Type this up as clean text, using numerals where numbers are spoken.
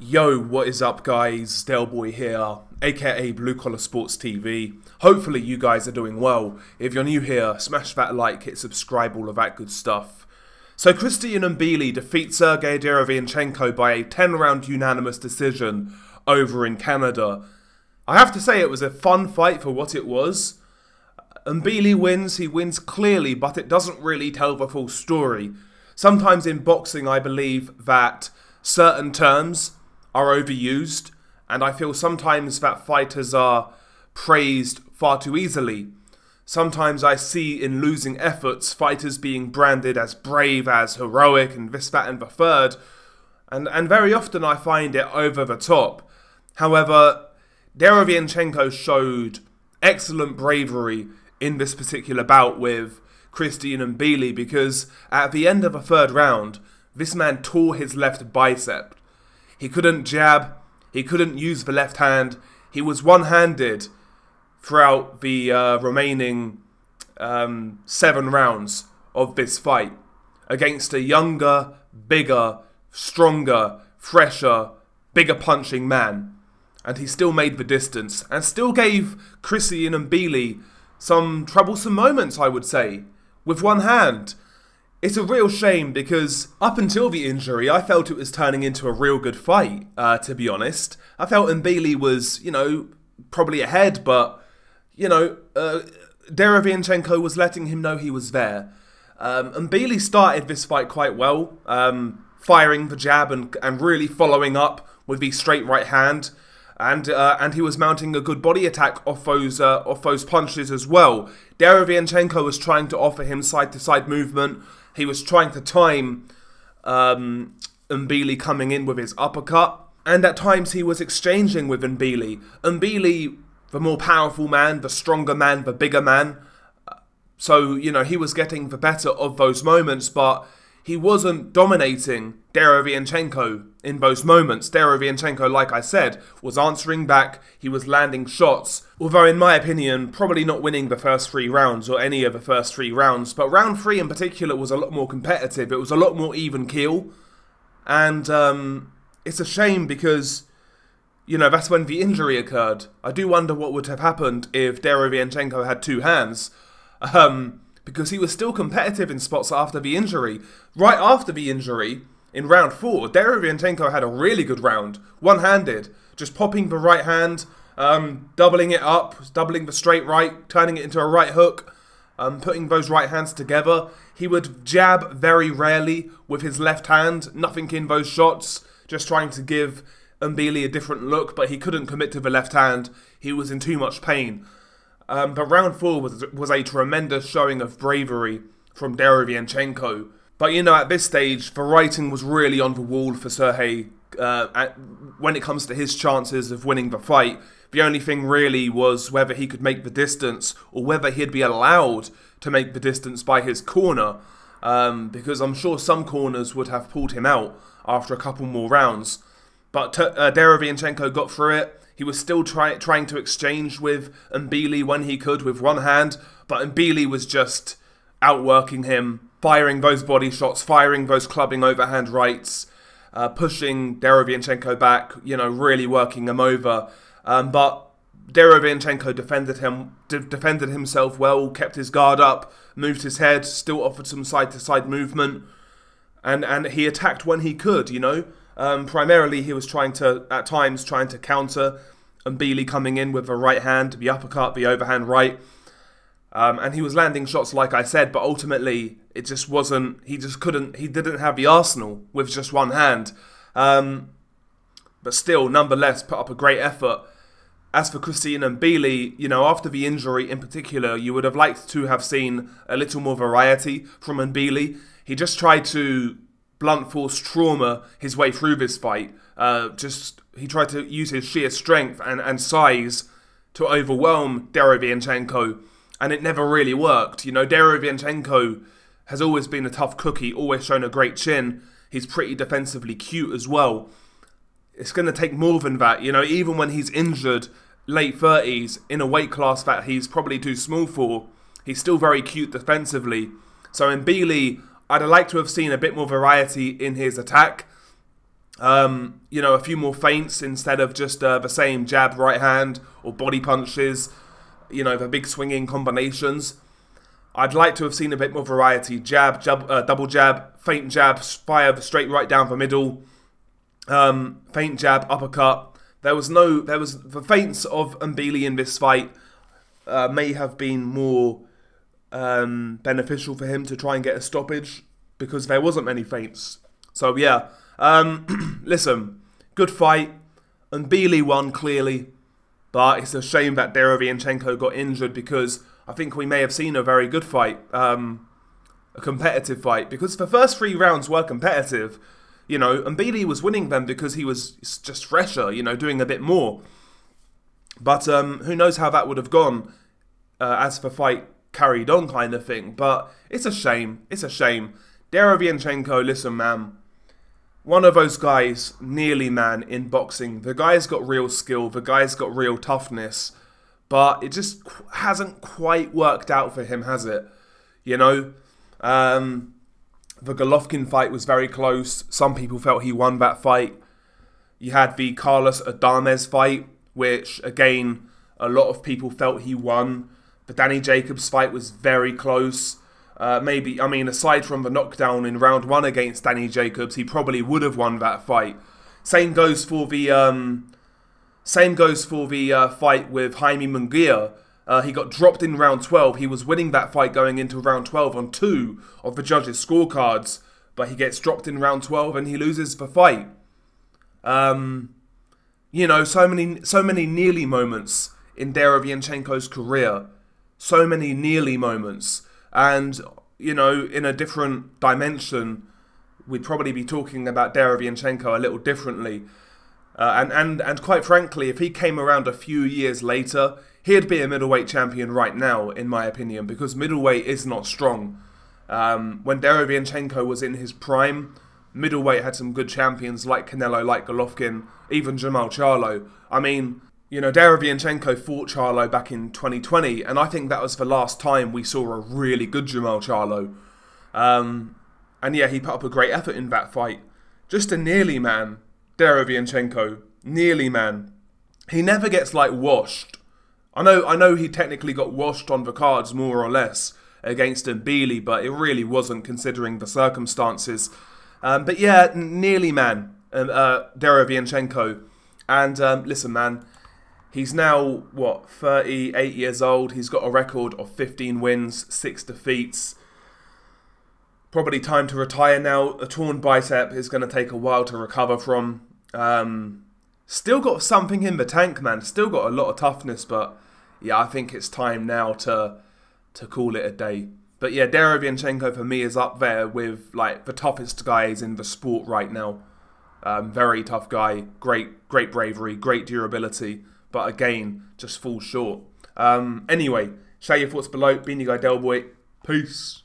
Yo, what is up guys, Delboy here, aka Blue Collar Sports TV. Hopefully you guys are doing well. If you're new here, smash that like, hit subscribe, all of that good stuff. So Christian Mbilli defeats Sergiy Derevyanchenko by a 10-round unanimous decision over in Canada. I have to say it was a fun fight for what it was. Mbilli wins, he wins clearly, but it doesn't really tell the full story. Sometimes in boxing I believe that certain terms are overused, and I feel sometimes that fighters are praised far too easily. Sometimes I see in losing efforts fighters being branded as brave, as heroic, and this, that, and the third, and very often I find it over the top. However, Derevyanchenko showed excellent bravery in this particular bout with Christian Mbilli, because at the end of the third round, this man tore his left bicep. He couldn't jab, he couldn't use the left hand, he was one-handed throughout the remaining 7 rounds of this fight against a younger, bigger, stronger, fresher, bigger punching man. And he still made the distance and still gave Christian Mbilli some troublesome moments, I would say, with one hand. It's a real shame because up until the injury, I felt it was turning into a real good fight, to be honest. I felt Mbilli was, probably ahead, but, Derevyanchenko was letting him know he was there. Mbilli started this fight quite well, firing the jab and really following up with the straight right hand. And he was mounting a good body attack off those punches as well. Derevyanchenko was trying to offer him side-to-side movement. He was trying to time Mbilli coming in with his uppercut. And at times he was exchanging with Mbilli. Mbilli, the more powerful man, the stronger man, the bigger man. So, he was getting the better of those moments, but he wasn't dominating Derevyanchenko in those moments. Derevyanchenko, like I said, was answering back, he was landing shots, although in my opinion, probably not winning the first 3 rounds or any of the first 3 rounds, but round 3 in particular was a lot more competitive, it was a lot more even keel, and it's a shame because, that's when the injury occurred. I do wonder what would have happened if Derevyanchenko had 2 hands, because he was still competitive in spots after the injury. Right after the injury, in round 4, Derevyanchenko had a really good round, one-handed, just popping the right hand, doubling it up, doubling the straight right, turning it into a right hook, putting those right hands together. He would jab very rarely with his left hand, nothing in those shots, just trying to give Mbilli a different look, but he couldn't commit to the left hand. He was in too much pain. But round 4 was a tremendous showing of bravery from Derevyanchenko. But at this stage, the writing was really on the wall for Sergiy when it comes to his chances of winning the fight. The only thing really was whether he could make the distance or whether he'd be allowed to make the distance by his corner. Because I'm sure some corners would have pulled him out after a couple more rounds. But Derevyanchenko got through it. He was still trying to exchange with Mbilli when he could with one hand, but Mbilli was just outworking him, firing those body shots, firing those clubbing overhand rights, pushing Derevyanchenko back, really working him over. But Derevyanchenko defended himself well, kept his guard up, moved his head, still offered some side-to-side movement, and he attacked when he could, Primarily, he was at times trying to counter Mbilli coming in with the right hand, the uppercut, the overhand right. And he was landing shots, like I said, but ultimately, it just wasn't, he didn't have the arsenal with just one hand. But still, nonetheless, put up a great effort. As for Christian Mbilli, after the injury in particular, you would have liked to have seen a little more variety from Mbilli. He just tried to blunt force trauma his way through this fight. He tried to use his sheer strength and size to overwhelm Derevyanchenko, and it never really worked. Derevyanchenko has always been a tough cookie, always shown a great chin. He's pretty defensively cute as well. It's going to take more than that, even when he's injured, late 30s, in a weight class that he's probably too small for, he's still very cute defensively. So Mbilli, I'd like to have seen a bit more variety in his attack. You know, a few more feints instead of just the same jab, right hand, or body punches, you know, the big swinging combinations. I'd like to have seen a bit more variety. Jab, double jab, feint jab, fire straight right down the middle, feint jab, uppercut. There was the feints of Mbilli in this fight may have been more beneficial for him to try and get a stoppage because there wasn't many feints. So yeah, listen, good fight. Mbilli won clearly, but it's a shame that Derevyanchenko got injured because I think we may have seen a very good fight, a competitive fight, because the first 3 rounds were competitive. You know, Mbilli was winning them because he was just fresher, you know, doing a bit more. But who knows how that would have gone as the fight carried on, kind of thing. But it's a shame. It's a shame. Derevyanchenko, listen, man. One of those guys, nearly, man, in boxing. The guy's got real skill. The guy's got real toughness. But it just hasn't quite worked out for him, has it? You know? The Golovkin fight was very close. Some people felt he won that fight. You had the Carlos Adames fight, which, again, a lot of people felt he won. The Danny Jacobs fight was very close. Aside from the knockdown in round 1 against Danny Jacobs, he probably would have won that fight. Same goes for the fight with Jaime Munguia. He got dropped in round 12. He was winning that fight going into round 12 on 2 of the judges' scorecards, but he gets dropped in round 12 and he loses the fight. You know, so many nearly moments in Derevyanchenko's career. So many nearly moments. And, you know, in a different dimension, we'd probably be talking about Derevyanchenko a little differently. And quite frankly, if he came around a few years later, he'd be a middleweight champion right now, in my opinion, because middleweight is not strong. When Derevyanchenko was in his prime, middleweight had some good champions like Canelo, like Golovkin, even Jamal Charlo. I mean, you know, Derevyanchenko fought Charlo back in 2020, and I think that was the last time we saw a really good Jamal Charlo. And yeah, he put up a great effort in that fight. Just a nearly, man. Derevyanchenko, nearly, man. He never gets, like, washed. I know he technically got washed on the cards, more or less, against Mbilli, but it really wasn't, considering the circumstances. But yeah, nearly, man, Derevyanchenko. And listen, man, he's now, 38 years old. He's got a record of 15 wins, 6 defeats. Probably time to retire now. A torn bicep is going to take a while to recover from. Still got something in the tank, man. Still got a lot of toughness, but yeah, I think it's time now to call it a day. But yeah, Derevyanchenko for me is up there with, like, the toughest guys in the sport right now. Very tough guy, great bravery, great durability, but again, just falls short. Anyway, share your thoughts below. Been your guy Delboy. Peace.